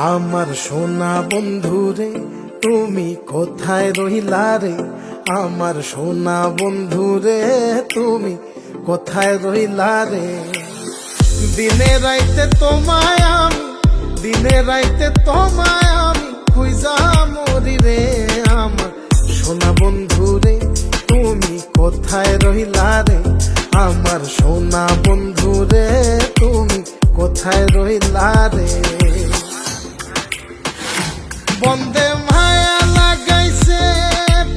আমার সোনা বন্ধুরে তুমি কোথায় রইলা রে? আমার সোনা বন্ধুরে তুমি কোথায় রইলা রে? দিনে রাইতে তোমায় আমি, দিনে রাইতে তোমায় আমি খুঁজা মরি রে। আমার সোনা বন্ধুরে তুমি কোথায় রইলা রে? আমার সোনা বন্ধুরে তুমি কোথায় রইলা রে? বন্দে মায়া লাগাইছে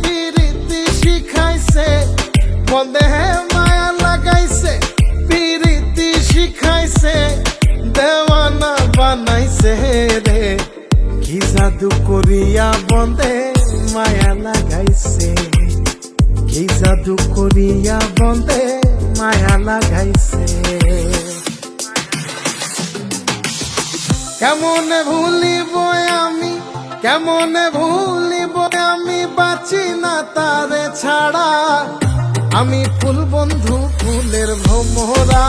পিরিতি শিখাইছে, বন্দে মায়া লাগাইছে পিরিতি শিখাইছে, দেওয়ানা বানাইছে রে। কি জাদু করিয়া বন্দে মায়া লাগাইছে, কি জাদু করিয়া বন্দে মায়া লাগাইছে। কেমনে ভুলিব আমি, কেমনে ভুলিব আমি, বাঁচি না তারে ছাড়া। আমি ফুল বন্ধু ফুলের ভ্রমরা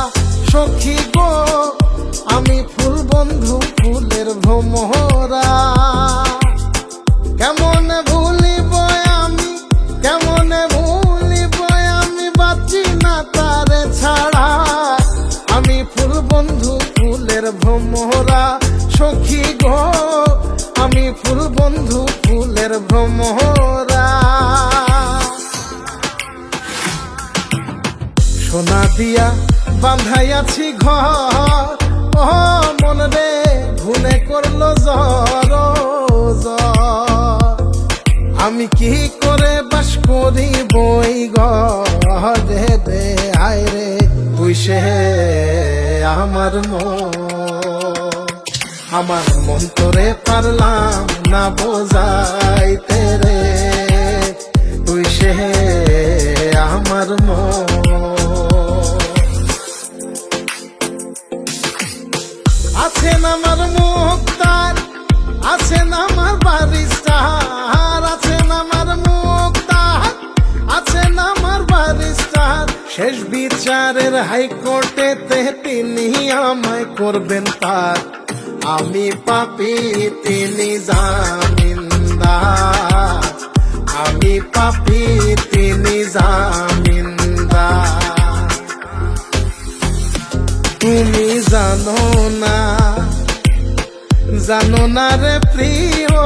সখী গো, আমি ফুল বন্ধু ফুলের ভ্রমরা। কেমনে ভুলিব আমি, কেমনে ভুলিব আমি, বাঁচি না তারে ছাড়া। আমি ফুল বন্ধু ফুলের ভ্রমরা সখী গো, আমি ফুল বন্ধু ফুলের ভ্রমরা। সোনা দিয়া বাঁধাইয়াছি ঘর, ও মন রে ভুলে করলো জ্বর জ্বর। আমি কি করে বাস করি বই ঘরে রে? আয় রে তুই সে আমার মন, আমার মন তোরে পারলাম না বোঝাইতে রে। তুই সে আমার মন। আছেন আমার মুক্তার, আছেন আমার বারিস্টার, আছেন আমার মুক্তার, আছেন আমার বারিস্টার। শেষ বিচারের হাইকোর্টেতে তিনি আমায় করবেন পার। আমি পাপী তিনি জামিনদার, আমি পাপী তিনি জামিনদার। তুমি জানো না, জানো না রে প্রিয়,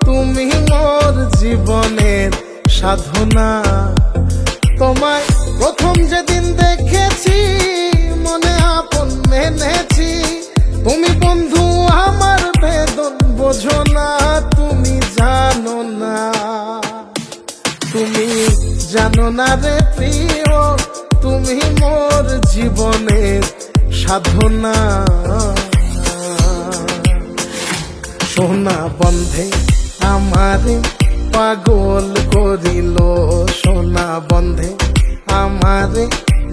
তুমি মোর জীবনের সাধনা। তোমায় প্রথম যেদিন দেখেছি মনে আপন মেনেছি। তুমি বন্ধু আমার বেদন বোঝো না, তুমি জানো না, তুমি জানো না রে প্রিয়, তুমি মোর জীবনের সাধনা। সোনা বন্ধে আমারে পাগল করিল, সোনা বন্ধে আমারে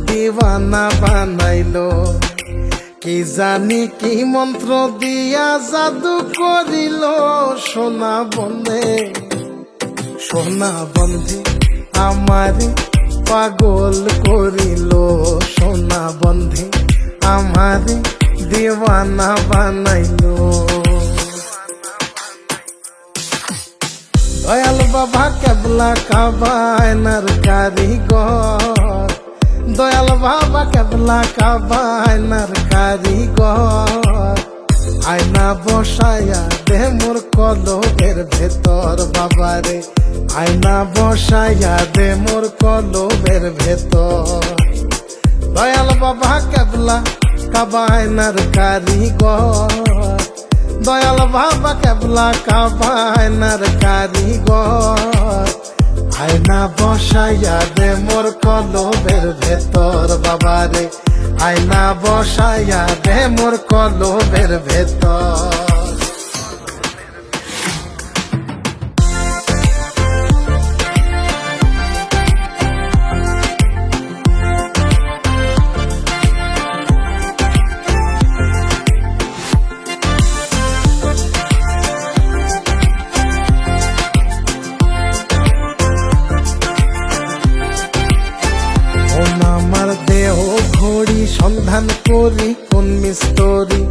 দিওয়ানা বানাইল। কি জানি কি মন্ত্র দিয়া জাদু করিল সোনা বন্ধে, সোনা বন্ধে আমারে পাগল করিল, সোনা বন্ধে আমারে দিওয়ানা বানাইল। দয়াল বাবা কেবলা কাবায়নার কারিগর, দয়াল বাবা কেবলা কাবায়নার কারিগর। আয়না বসায়া দে মোর কলবের ভেতর বাবারে, আয়না বসায়া দে মোর কলবের ভেতর। দয়াল বাবা কেবলা কাবায়নার কারিগর, দয়াল বাবা কেবলা কাবায়নার কারিগর। আয়না বসাইয়া দে মোর কলবের ভেতর বাবারে, আয়না বসাইয়া দে মোর কলবের ভেতর। সন্ধান করি কোন মিস্তরি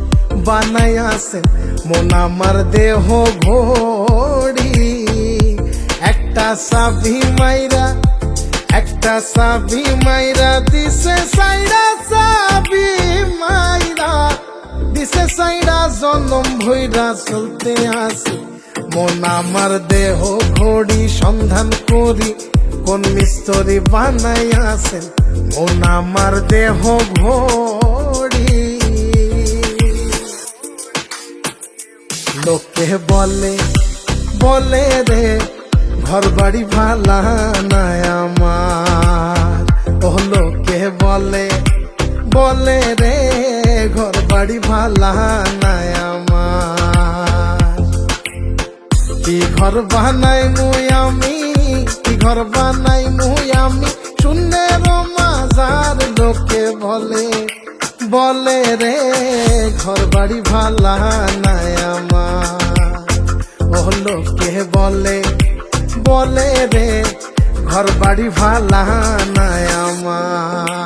বানাইয়াছেন মন আমার দেহ ঘড়ি একটা চাবি মাইরা দিছে সাইরা চাবি মাইরা দিছে সাইরা জনম ভইরা চলতে আসি মন আমার দেহ ঘড়ি সন্ধান করি কোন মিস্ত্রি বানাইয়াছেন মন আমার দেহ ঘড়ি লোকে বলে রে ঘর বাড়ি ভালা নাই আমার ও লোকে বলে রে ঘর বাড়ি ভালা নাই আমার কি ঘর বানাই মুই আমি শূন্যের মাজার লোকে বলে রে ঘর বাড়ি ভালা নাই আমার ও লোকে বলে রে ঘর বাড়ি ভালা নাই আমার